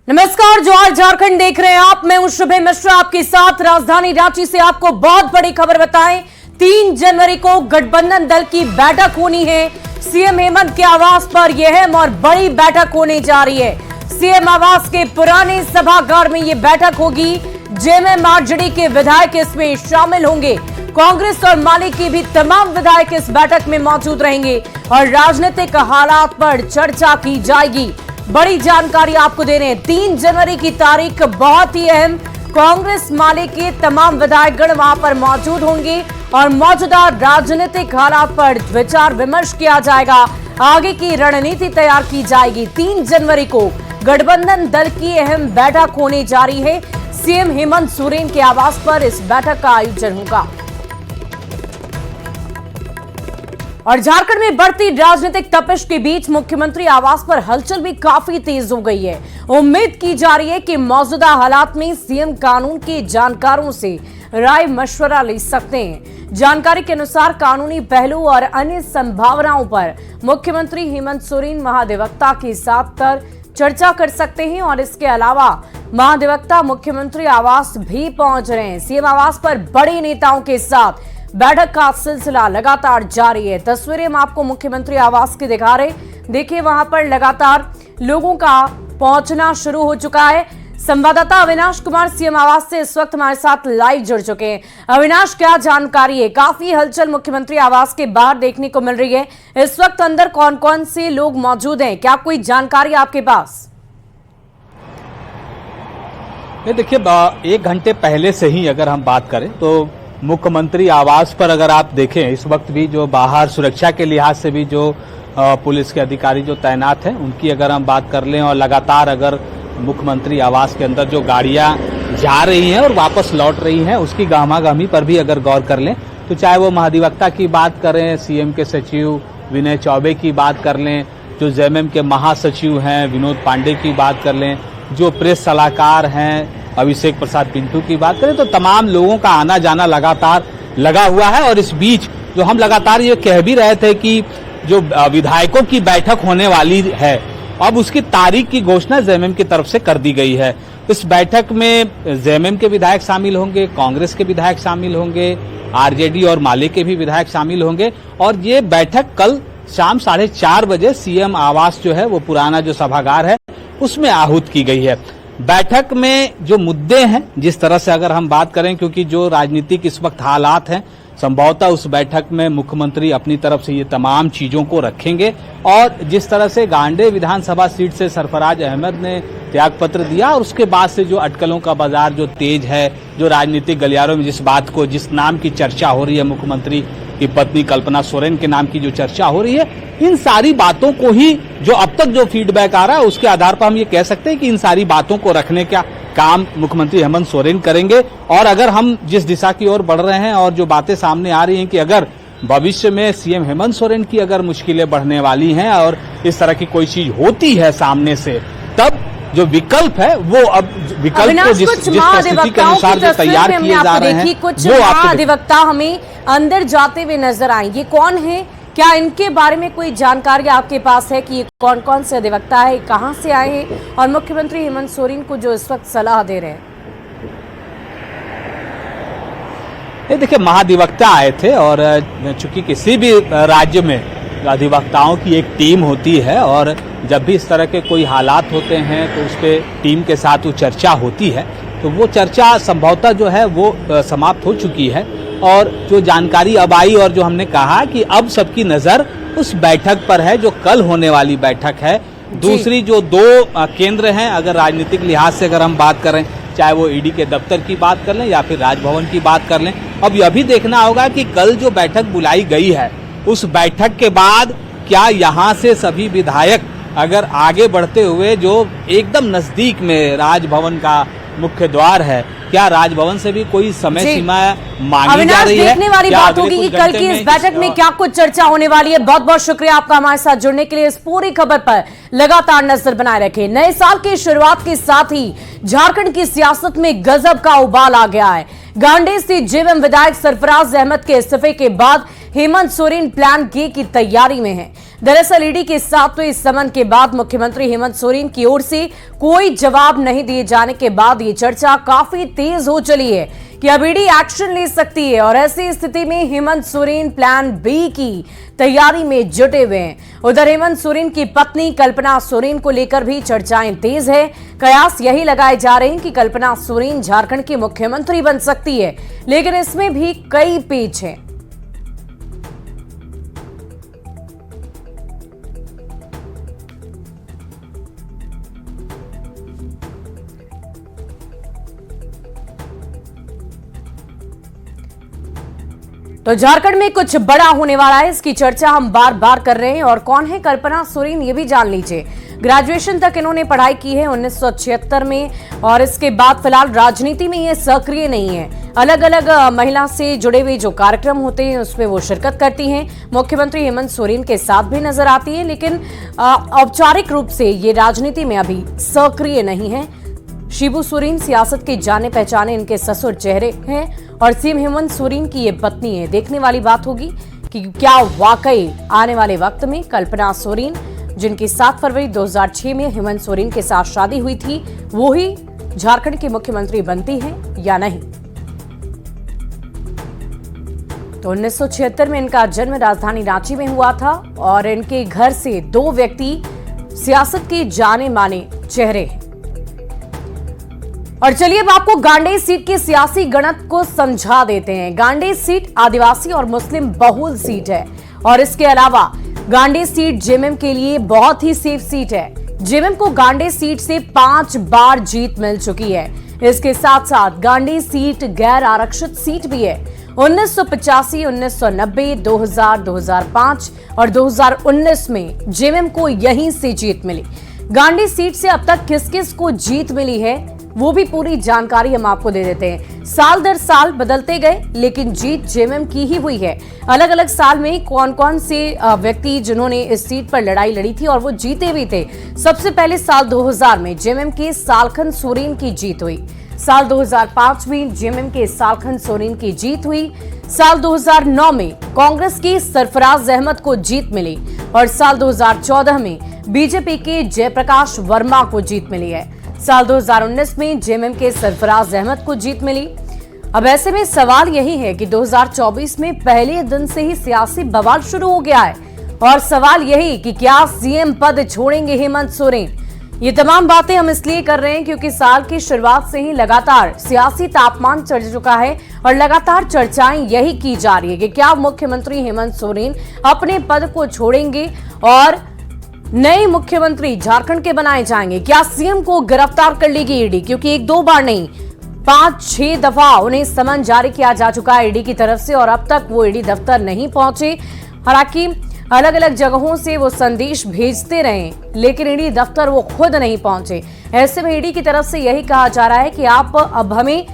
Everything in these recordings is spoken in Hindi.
नमस्कार, जवाहर झारखंड देख रहे हैं आप। मैं हूं शुभे मिश्रा आपके साथ। राजधानी रांची से आपको बहुत बड़ी खबर बताएं। 3 जनवरी को गठबंधन दल की बैठक होनी है। सीएम हेमंत के आवास पर यह अहम और बड़ी बैठक होने जा रही है। सीएम आवास के पुराने सभागार में यह बैठक होगी। जेएमएम आरजेडी के विधायक इसमें शामिल होंगे। कांग्रेस और माले के भी तमाम विधायक इस बैठक में मौजूद रहेंगे और राजनीतिक हालात पर चर्चा की जाएगी। बड़ी जानकारी आपको दे रहे हैं। 3 जनवरी की तारीख बहुत ही अहम। कांग्रेस माले के तमाम विधायकगण वहां पर मौजूद होंगे और मौजूदा राजनीतिक हालात पर विचार विमर्श किया जाएगा। आगे की रणनीति तैयार की जाएगी। 3 जनवरी को गठबंधन दल की अहम बैठक होने जा रही है। सीएम हेमंत सोरेन के आवास पर इस बैठक का आयोजन होगा। और झारखंड में बढ़ती राजनीतिक तपिश के बीच मुख्यमंत्री आवास पर हलचल भी काफी तेज हो गई है। उम्मीद की जा रही है कि मौजूदा हालात में सीएम कानून के जानकारों से राय मशवरा ले सकते हैं। जानकारी के अनुसार कानूनी पहलू और अन्य संभावनाओं पर मुख्यमंत्री हेमंत सोरेन महाधिवक्ता के साथ कर चर्चा कर सकते हैं और इसके अलावा महाधिवक्ता मुख्यमंत्री आवास भी पहुंच रहे हैं। सीएम आवास पर बड़े नेताओं के साथ बैठक का सिलसिला लगातार जारी है। तस्वीरें हम आपको मुख्यमंत्री आवास की दिखा रहे। देखिए, वहां पर लगातार लोगों का पहुंचना शुरू हो चुका है। संवाददाता अविनाश कुमार सीएम आवास से इस वक्त हमारे साथ लाइव जुड़ चुके हैं। अविनाश, क्या जानकारी है? काफी हलचल मुख्यमंत्री आवास के बाहर देखने को मिल रही है। इस वक्त अंदर कौन कौन से लोग मौजूद हैं? क्या कोई जानकारी आपके पास? देखिए, 1 घंटे पहले से ही अगर हम बात करें तो मुख्यमंत्री आवास पर अगर आप देखें, इस वक्त भी जो बाहर सुरक्षा के लिहाज से भी जो पुलिस के अधिकारी जो तैनात हैं उनकी अगर हम बात कर लें और लगातार अगर मुख्यमंत्री आवास के अंदर जो गाड़ियां जा रही हैं और वापस लौट रही हैं उसकी गहमागहमी पर भी अगर गौर कर लें तो चाहे वो महाधिवक्ता की बात करें, सीएम के सचिव विनय चौबे की बात कर लें, जो जेएमएम के महासचिव हैं विनोद पांडे की बात कर लें, जो प्रेस सलाहकार हैं अभिषेक प्रसाद पिंटू की बात करें, तो तमाम लोगों का आना जाना लगातार लगा हुआ है। और इस बीच जो हम लगातार ये कह भी रहे थे कि जो विधायकों की बैठक होने वाली है, अब उसकी तारीख की घोषणा जेएमएम की तरफ से कर दी गई है। इस बैठक में जेएमएम के विधायक शामिल होंगे, कांग्रेस के विधायक शामिल होंगे, आरजेडी और माले के भी विधायक शामिल होंगे और ये बैठक कल शाम 4:30 बजे सीएम आवास जो है वो पुराना जो सभागार है उसमें आहूत की गई है। बैठक में जो मुद्दे हैं, जिस तरह से अगर हम बात करें, क्योंकि जो राजनीतिक इस वक्त हालात हैं, संभवतः उस बैठक में मुख्यमंत्री अपनी तरफ से ये तमाम चीजों को रखेंगे और जिस तरह से गांडे विधानसभा सीट से सरफराज अहमद ने त्यागपत्र दिया और उसके बाद से जो अटकलों का बाजार जो तेज है, जो राजनीतिक गलियारों में जिस नाम की चर्चा हो रही है, मुख्यमंत्री की पत्नी कल्पना सोरेन के नाम की जो चर्चा हो रही है, इन सारी बातों को ही जो अब तक जो फीडबैक आ रहा है उसके आधार पर हम ये कह सकते हैं कि इन सारी बातों को रखने का काम मुख्यमंत्री हेमंत सोरेन करेंगे। और अगर हम जिस दिशा की ओर बढ़ रहे हैं और जो बातें सामने आ रही हैं कि अगर भविष्य में सीएम हेमंत सोरेन की अगर मुश्किलें बढ़ने वाली हैं और इस तरह की कोई चीज होती है सामने से, तब जो विकल्प है वो अब विकल्प को जिस परिस्थिति के अनुसार जो तैयार किए जा रहे हैं कुछ महाधिवक्ता हमें अंदर जाते हुए नजर आए। ये कौन है? क्या इनके बारे में कोई जानकारी आपके पास है कि ये कौन कौन से अधिवक्ता है, कहां से आए हैं और मुख्यमंत्री हेमंत सोरेन को जो इस वक्त सलाह दे रहे हैं? देखिए, महाधिवक्ता आए थे और चूंकि किसी भी राज्य में अधिवक्ताओं की एक टीम होती है और जब भी इस तरह के कोई हालात होते हैं तो उस पर टीम के साथ वो चर्चा होती है, तो वो चर्चा संभवतः जो है वो समाप्त हो चुकी है और जो जानकारी अब आई और जो हमने कहा कि अब सबकी नजर उस बैठक पर है जो कल होने वाली बैठक है। दूसरी जो 2 केंद्र हैं, अगर राजनीतिक लिहाज से अगर हम बात करें, चाहे वो ईडी के दफ्तर की बात कर लें या फिर राजभवन की बात कर लें, अब यह भी देखना होगा कि कल जो बैठक बुलाई गई है उस बैठक के बाद क्या यहाँ से सभी विधायक अगर आगे बढ़ते हुए जो एकदम नजदीक में राजभवन का मुख्य द्वार है, क्या राजभवन से भी कोई समय सीमा मांगी जा रही है? देखने वाली बात होगी कि कल की इस बैठक में क्या कुछ चर्चा होने वाली है। बहुत बहुत शुक्रिया आपका हमारे साथ जुड़ने के लिए। इस पूरी खबर पर लगातार नजर बनाए रखें। नए साल की शुरुआत के साथ ही झारखंड की सियासत में गजब का उबाल आ गया है। गांडे से जेएमएम विधायक सरफराज अहमद के इस्तीफे के बाद हेमंत सोरेन प्लान के की तैयारी में है। दरअसल ईडी के साथ तो इस समन के बाद मुख्यमंत्री हेमंत सोरेन की ओर से कोई जवाब नहीं दिए जाने के बाद ये चर्चा काफी तेज हो चली है कि अब ईडी एक्शन ले सकती है और ऐसी स्थिति में हेमंत सोरेन प्लान बी की तैयारी में जुटे हुए हैं। उधर हेमंत सोरेन की पत्नी कल्पना सोरेन को लेकर भी चर्चाएं तेज है। कयास यही लगाए जा रहे हैं कि कल्पना सोरेन झारखंड की मुख्यमंत्री बन सकती है, लेकिन इसमें भी कई पेच हैं। तो झारखंड में कुछ बड़ा होने वाला है, इसकी चर्चा हम बार बार कर रहे हैं। और कौन है कल्पना सोरेन, ये भी जान लीजिए। ग्रेजुएशन तक इन्होंने पढ़ाई की है 1976 में और इसके बाद फिलहाल राजनीति में ये सक्रिय नहीं है। अलग अलग महिला से जुड़े हुए जो कार्यक्रम होते हैं उसमें वो शिरकत करती हैं। मुख्यमंत्री हेमंत सोरेन के साथ भी नजर आती है, लेकिन औपचारिक रूप से ये राजनीति में अभी सक्रिय नहीं है। शिबू सोरेन सियासत के जाने पहचाने इनके ससुर चेहरे हैं और सीएम हेमंत सोरेन की ये पत्नी है। देखने वाली बात होगी कि क्या वाकई आने वाले वक्त में कल्पना सोरेन, जिनकी 7 फरवरी 2006 में हेमंत सोरेन के साथ शादी हुई थी, वो ही झारखंड की मुख्यमंत्री बनती है या नहीं। तो 1976 में इनका जन्म राजधानी रांची में हुआ था और इनके घर से 2 व्यक्ति सियासत के जाने माने चेहरे हैं। और चलिए अब आपको गांडेय सीट के सियासी गणित को समझा देते हैं। गांडेय सीट आदिवासी और मुस्लिम बहुल सीट है और इसके अलावा गांडेय सीट जेएमएम के लिए बहुत ही सेफ सीट है। जेएमएम को गांडेय सीट से 5 बार जीत मिल चुकी है। इसके साथ साथ गांडेय सीट गैर आरक्षित सीट भी है। 1985, 1990, 2000, 2005 और 2019 में जेएमएम को यहीं से जीत मिली। गांडेय सीट से अब तक किस किस को जीत मिली है वो भी पूरी जानकारी हम आपको दे देते हैं। साल दर साल बदलते गए, लेकिन जीत जेएमएम की ही हुई है। अलग अलग साल में कौन कौन से व्यक्ति जिन्होंने इस सीट पर लड़ाई लड़ी थी और वो जीते भी थे। सबसे पहले साल 2000 में जेएमएम के सालखन सोरेन की जीत हुई। साल 2005 में जेएमएम के सालखन सोरेन की जीत हुई। साल 2009 में कांग्रेस की सरफराज अहमद को जीत मिली और साल 2014 में बीजेपी के जयप्रकाश वर्मा को जीत मिली है। साल 2019 में जेएमएम के सरफराज अहमद को जीत मिली। अब ऐसे में सवाल यही है कि 2024 में पहले दिन से ही सियासी बवाल शुरू हो गया है और सवाल यही कि क्या सीएम पद छोड़ेंगे हेमंत सोरेन। ये तमाम बातें हम इसलिए कर रहे हैं क्योंकि साल की शुरुआत से ही लगातार सियासी तापमान चढ़ चुका है और लगातार चर्चाएं यही की जा रही है कि क्या मुख्यमंत्री हेमंत सोरेन अपने पद को छोड़ेंगे और नए मुख्यमंत्री झारखंड के बनाए जाएंगे। क्या सीएम को गिरफ्तार कर लेगी ईडी, क्योंकि 1-2 बार नहीं 5-6 दफा उन्हें समन जारी किया जा चुका है ईडी की तरफ से और अब तक वो ईडी दफ्तर नहीं पहुंचे। हालांकि अलग अलग जगहों से वो संदेश भेजते रहे, लेकिन ईडी दफ्तर वो खुद नहीं पहुंचे। ऐसे में ईडी की तरफ से यही कहा जा रहा है कि आप अब हमें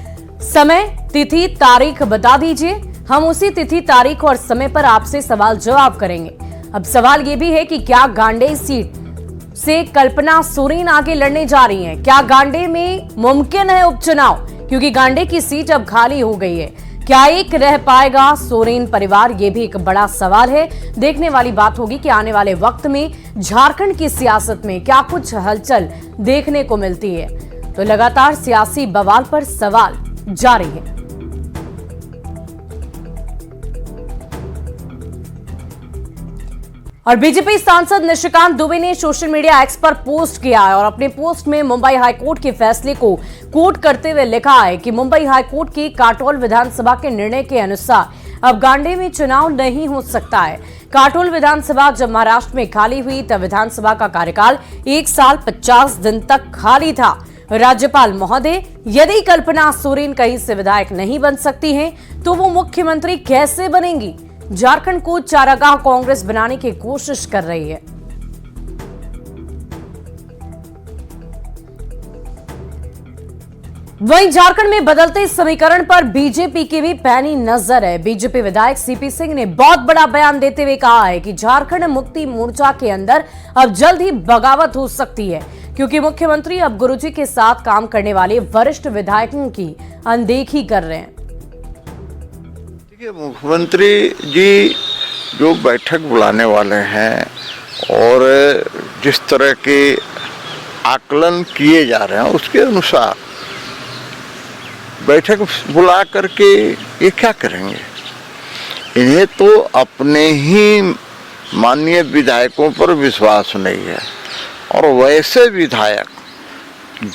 समय, तिथि, तारीख बता दीजिए, हम उसी तिथि, तारीख और समय पर आपसे सवाल जवाब करेंगे। अब सवाल ये भी है कि क्या गांडेय सीट से कल्पना सोरेन आगे लड़ने जा रही हैं? क्या गांडेय में मुमकिन है उपचुनाव, क्योंकि गांडेय की सीट अब खाली हो गई है? क्या एक रह पाएगा सोरेन परिवार, ये भी एक बड़ा सवाल है। देखने वाली बात होगी कि आने वाले वक्त में झारखंड की सियासत में क्या कुछ हलचल देखने को मिलती है। तो लगातार सियासी बवाल पर सवाल जारी है। और बीजेपी सांसद निशिकांत दुबे ने सोशल मीडिया एक्स पर पोस्ट किया है और अपने पोस्ट में मुंबई हाईकोर्ट के फैसले को कोट करते हुए लिखा है कि मुंबई हाईकोर्ट की काटोल विधानसभा के निर्णय के अनुसार अब गांडेय में चुनाव नहीं हो सकता है। काटोल विधानसभा जब महाराष्ट्र में खाली हुई तब विधानसभा का कार्यकाल 1 साल 50 दिन तक खाली था। राज्यपाल महोदय, यदि कल्पना सोरेन कहीं से विधायक नहीं बन सकती हैं, तो वो मुख्यमंत्री कैसे बनेंगी? झारखंड को चारागाह कांग्रेस बनाने की कोशिश कर रही है। वहीं झारखंड में बदलते समीकरण पर बीजेपी की भी पैनी नजर है। बीजेपी विधायक सीपी सिंह ने बहुत बड़ा बयान देते हुए कहा है कि झारखंड मुक्ति मोर्चा के अंदर अब जल्द ही बगावत हो सकती है, क्योंकि मुख्यमंत्री अब गुरुजी के साथ काम करने वाले वरिष्ठ विधायकों की अनदेखी कर रहे हैं। मुख्यमंत्री जी जो बैठक बुलाने वाले हैं और जिस तरह के आकलन किए जा रहे हैं उसके अनुसार बैठक बुला करके ये क्या करेंगे? इन्हें तो अपने ही माननीय विधायकों पर विश्वास नहीं है। और वैसे विधायक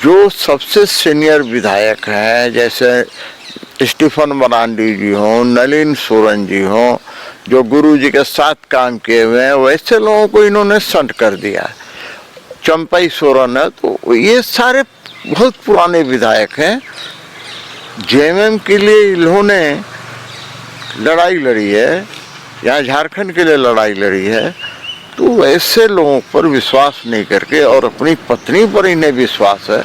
जो सबसे सीनियर विधायक हैं, जैसे स्टीफन मरांडी जी हों, नलिन सोरेन जी हों, जो गुरु जी के साथ काम किए हुए हैं, वैसे लोगों को इन्होंने संट कर दिया है। चंपई सोरेन है, तो ये सारे बहुत पुराने विधायक हैं। जेएमएम के लिए इन्होंने लड़ाई लड़ी है, यहाँ झारखंड के लिए लड़ाई लड़ी है। तो ऐसे लोगों पर विश्वास नहीं करके और अपनी पत्नी पर इन्हें विश्वास है,